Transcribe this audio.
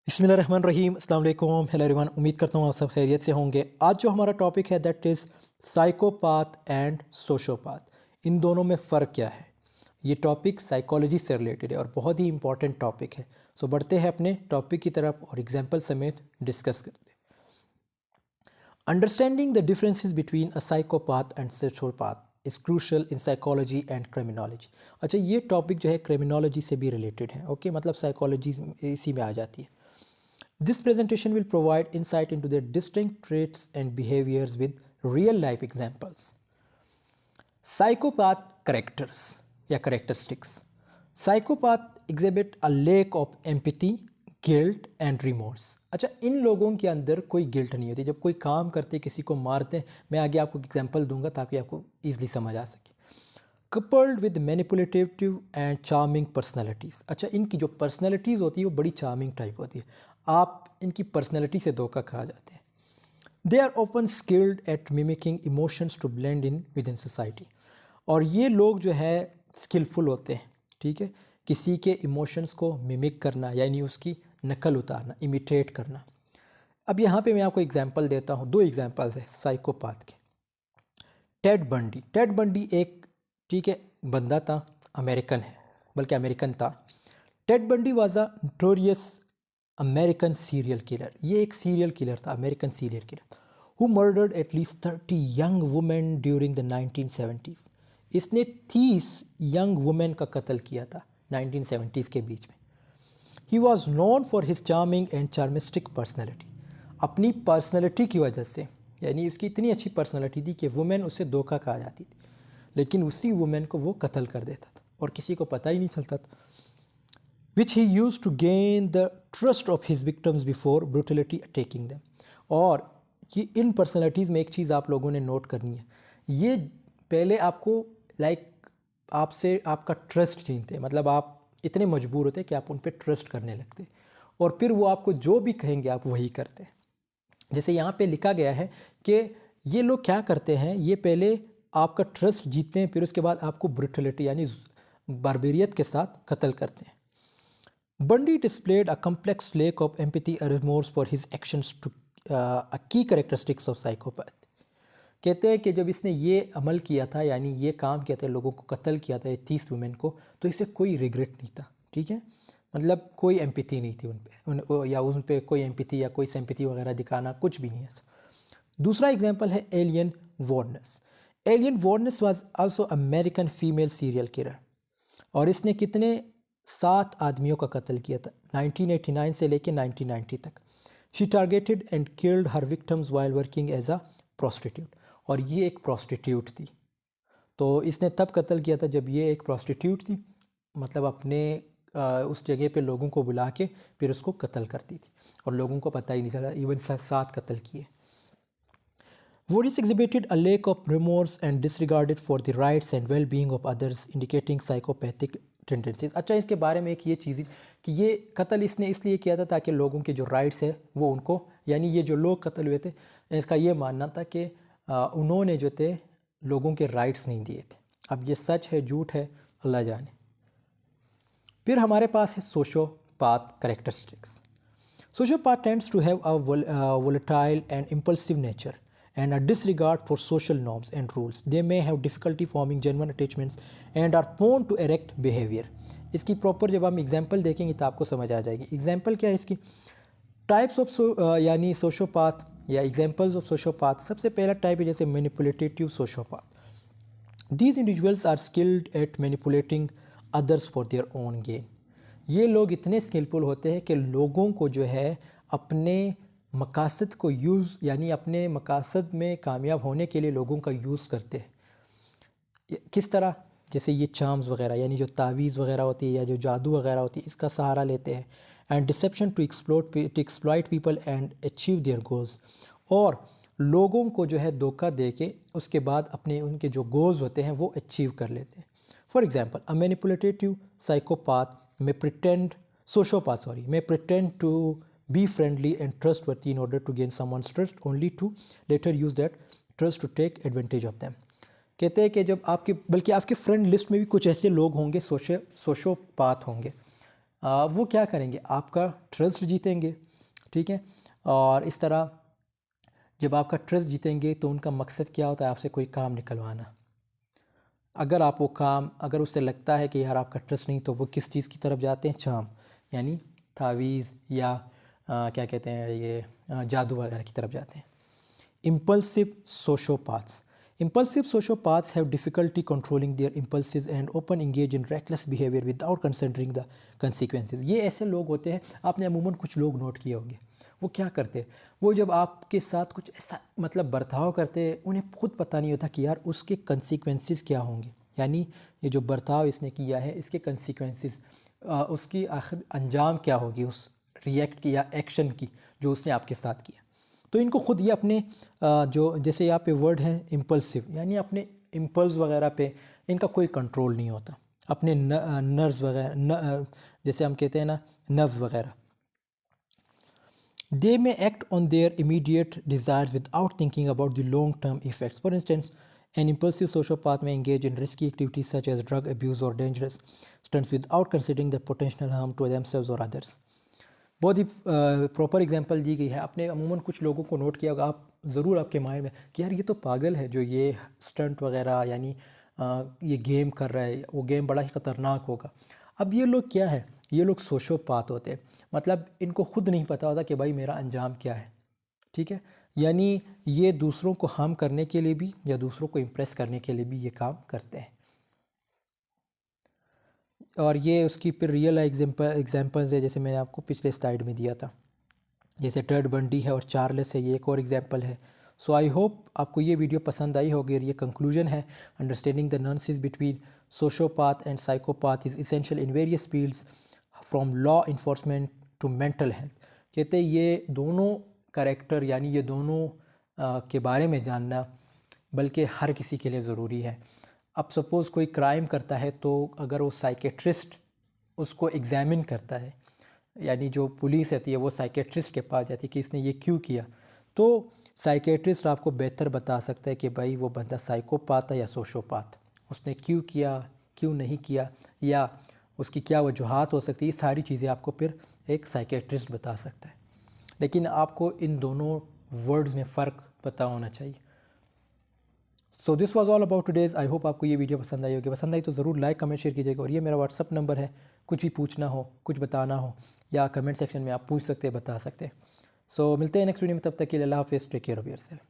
बिस्मिल्लाहिर्रहमानिर्रहीम, अस्सलाम वालेकुम, हेलो एवरीवन। उम्मीद करता हूँ आप सब खैरियत से होंगे। आज जो हमारा टॉपिक है दैट इज़ साइकोपाथ एंड सोशोपाथ। इन दोनों में फ़र्क क्या है? ये टॉपिक साइकोलॉजी से रिलेटेड है और बहुत ही इंपॉर्टेंट टॉपिक है। सो बढ़ते हैं अपने टॉपिक की तरफ और एग्जांपल समेत डिस्कस करते हैं। Understanding the differences between a psychopath and sociopath is crucial in psychology and criminology. अच्छा, ये टॉपिक जो है क्रिमिनोलॉजी से भी रिलेटेड है। ओके, मतलब साइकोलॉजी इसी में आ जाती है। This presentation will provide insight into their distinct traits and behaviors with real life examples. Psychopath characters या characteristics. Psychopath exhibit a lack of empathy, guilt and remorse. अच्छा, इन लोगों के अंदर कोई गिल्ट नहीं होती। जब कोई काम करते किसी को मारते, मैं आगे आपको एग्जांपल दूंगा ताकि आपको ईजिली समझ आ सके। Coupled with manipulative and charming personalities. अच्छा, इनकी जो पर्सनैलिटीज़ होती है वो बड़ी चार्मिंग टाइप होती है। आप इनकी पर्सनैलिटी से धोखा खा जाते हैं। They are often skilled at mimicking emotions to blend in with in society. और ये लोग जो है स्किलफुल होते हैं, ठीक है, किसी के इमोशंस को मिमिक करना यानी उसकी नकल उतारना, इमिटेट करना। अब यहाँ पे मैं आपको एग्जांपल देता हूँ, दो एग्जांपल्स है साइकोपाथ के। टेड बंडी एक, ठीक है, बंदा था, अमेरिकन है, बल्कि अमेरिकन था। Ted Bundy was a notorious American serial killer. ये एक सीरियल किलर था, American serial killer, who murdered at least 30 young women during the 1970s। इसने 30 यंग वुमेन का कत्ल किया था 1970s के बीच में। He was known for his charming and charismatic personality. अपनी पर्सनैलिटी की वजह से, यानी उसकी इतनी अच्छी पर्सनैलिटी थी कि वुमेन उससे धोखा खा जाती थी, लेकिन उसी वुमेन को वो कत्ल कर देता था और किसी को पता ही नहीं चलता था। Which he used to gain the trust of his victims before brutality attacking them. और ये इन पर्सनैलिटीज़ में एक चीज़ आप लोगों ने नोट करनी है, ये पहले आपको आपसे आपका ट्रस्ट छीनते हैं, मतलब आप इतने मजबूर होते कि आप उन पर ट्रस्ट करने लगते और फिर वो आपको जो भी कहेंगे आप वही करते हैं। जैसे यहाँ पे लिखा गया है कि ये लोग क्या करते हैं, ये पहले आपका ट्रस्ट जीतते हैं, फिर उसके बाद आपको ब्रूटलिटी यानी बारबेरियत के साथ कत्ल करते हैं। बंडी displayed a complex lack of empathy and remorse for his actions to a key characteristics of psychopath। कहते हैं कि जब इसने ये अमल किया था, यानी ये काम किया था, लोगों को कत्ल किया था 30 वुमेन को, तो इसे कोई रिग्रेट नहीं था, ठीक है, मतलब कोई एम्पैथी नहीं थी या उन पे कोई एम्पैथी या कोई सिंपैथी वगैरह दिखाना कुछ भी नहीं है। दूसरा एग्जांपल है Aileen Wuornos. Aileen Wuornos was also American female serial killer और इसने कितने 7 आदमियों का कत्ल किया था 1989 से लेकर 1990 तक। She targeted and killed her victims while working as a prostitute. और ये एक प्रोस्टिट्यूट थी, तो इसने तब कत्ल किया था जब ये एक प्रोस्टिट्यूट थी, मतलब अपने उस जगह पे लोगों को बुला के फिर उसको कत्ल करती थी और लोगों को पता ही नहीं चला। इवन 7 कत्ल किए। Voorhees exhibited a lack of remorse and disregarded for the rights and well-being of others, indicating psychopathic tendencies। अच्छा, इसके बारे में एक ये चीज़ कि ये कत्ल इसने इसलिए किया था ताकि लोगों के जो राइट्स है वो उनको, यानी ये जो लोग कत्ल हुए थे इसका ये मानना था कि उन्होंने जो थे लोगों के राइट्स नहीं दिए थे। अब ये सच है झूठ है अल्लाह जाने। फिर हमारे पास है सोशोपाथ characteristics. Sociopath tends to have a volatile and impulsive nature and a disregard for social norms and rules. They may have difficulty forming genuine attachments and are prone to erratic behavior। इसकी proper जब हम example देखेंगे तो आपको समझ आ जाएगी। Example क्या है इसकी? टाइप्स ऑफ यानी सोशोपाथ या एग्जांपल्स ऑफ सोशोपाथ। सबसे पहला टाइप है जैसे manipulative sociopath. These individuals are skilled at manipulating others for their own gain. ये लोग इतने स्किलफुल होते हैं कि लोगों को जो है अपने मकासद को यूज़, यानी अपने मकासद में कामयाब होने के लिए लोगों का यूज़ करते हैं। किस तरह? जैसे ये चार्म्स वगैरह, यानी जो तावीज़ वगैरह होती है या जो जादू वगैरह होती है, इसका सहारा लेते हैं। And deception to exploit people and achieve their goals. और लोगों को जो है धोखा दे के उसके बाद अपने उनके जो गोल्स होते हैं वो अचीव कर लेते हैं। For example, a manipulative psychopath may pretend to be friendly and trustworthy in order to gain someone's trust, only to later use that trust to take advantage of them। कहते हैं कि जब बल्कि आपके फ्रेंड लिस्ट में भी कुछ ऐसे लोग होंगे, सोशोपाथ होंगे, वो क्या करेंगे, आपका ट्रस्ट जीतेंगे, ठीक है। और इस तरह जब आपका ट्रस्ट जीतेंगे तो उनका मकसद क्या होता है, आपसे कोई काम निकलवाना। अगर आप वो काम, अगर उससे लगता है कि यार आपका ट्रस्ट नहीं, तो वो किस चीज़ की तरफ जाते हैं, चाम यानी तावीज़ या क्या कहते हैं ये जादू वगैरह की तरफ जाते हैं। Impulsive sociopaths. Impulsive sociopaths have difficulty controlling their impulses and often engage in reckless behavior without considering the consequences. ये ऐसे लोग होते हैं, आपने अमूमन कुछ लोग नोट किए होंगे, वो क्या करते हैं, वो जब आपके साथ कुछ ऐसा मतलब बर्ताव करते हैं, उन्हें खुद पता नहीं होता कि यार उसके कंसिक्वेंसेस क्या होंगे, यानी ये जो बर्ताव इसने किया है इसके कंसिक्वेंसेस, उसकी आखिर अंजाम क्या होगी उस रिएक्ट की या एक्शन की जो उसने आपके साथ किया। तो इनको खुद ये अपने जो जैसे यहाँ पे वर्ड है इम्पल्सिव, यानी अपने इम्पल्स वगैरह पे इनका कोई कंट्रोल नहीं होता, अपने नर्व्स वगैरह, जैसे हम कहते हैं ना नर्व्स वगैरह। They may act on their immediate desires without thinking about the long term effects. For instance an impulsive sociopath may engage in risky activities such as drug abuse और dangerous stunts without considering the potential harm to themselves और others. बहुत ही proper example दी गई है। आपने अमूमन कुछ लोगों को नोट किया होगा, आप ज़रूर आपके माइंड में कि यार ये तो पागल है जो ये स्टंट वगैरह यानी ये गेम कर रहा है, वो गेम बड़ा ही ख़तरनाक होगा। अब ये लोग क्या है, ये लोग सोशोपाथ होते हैं, मतलब इनको खुद नहीं पता होता कि भाई मेरा अंजाम क्या है, ठीक है। यानी ये दूसरों को हार्म करने के लिए भी या दूसरों को इम्प्रेस करने के लिए भी ये काम करते हैं। और ये उसकी फिर रियल एग्जांपल्स है, जैसे मैंने आपको पिछले स्लाइड में दिया था, जैसे टेड बंडी है और चार्ल्स है, ये एक और एग्जांपल है। सो आई होप आपको ये वीडियो पसंद आई होगी और ये कंक्लूजन है, understanding the nuances between sociopath and psychopath is essential in various fields from law enforcement to mental health. कहते हैं ये दोनों करेक्टर यानी ये दोनों के बारे में जानना बल्कि हर किसी के लिए ज़रूरी है। अब सपोज़ कोई क्राइम करता है तो अगर वो साइकेट्रिस्ट उसको एग्ज़ामिन करता है, यानी जो पुलिस रहती है वो साइकेट्रिस्ट के पास जाती है कि इसने ये क्यों किया, तो साइकेट्रिस्ट आपको बेहतर बता सकता है कि भाई वो बंदा साइकोपाथ है या सोशोपाथ, उसने क्यों किया, क्यों नहीं किया, या उसकी क्या वजूहात हो सकती है। ये सारी चीज़ें आपको फिर एक साइकेट्रिस्ट बता सकता है, लेकिन आपको इन दोनों वर्ड्स में फ़र्क पता होना चाहिए। So this was all about today's. I hope आपको ये वीडियो पसंद आई होगी, पसंद आई तो ज़रूर लाइक कमेंट शेयर कीजिएगा। और ये मेरा व्हाट्सअप नंबर है, कुछ भी पूछना हो, कुछ बताना हो या कमेंट सेक्शन में आप पूछ सकते हैं, बता सकते हैं। सो मिलते हैं नेक्स्ट वीडियो में, तब तक के लिए अल्लाह हाफ़िज़, टेक केयर ऑफ़ योरसेल्फ।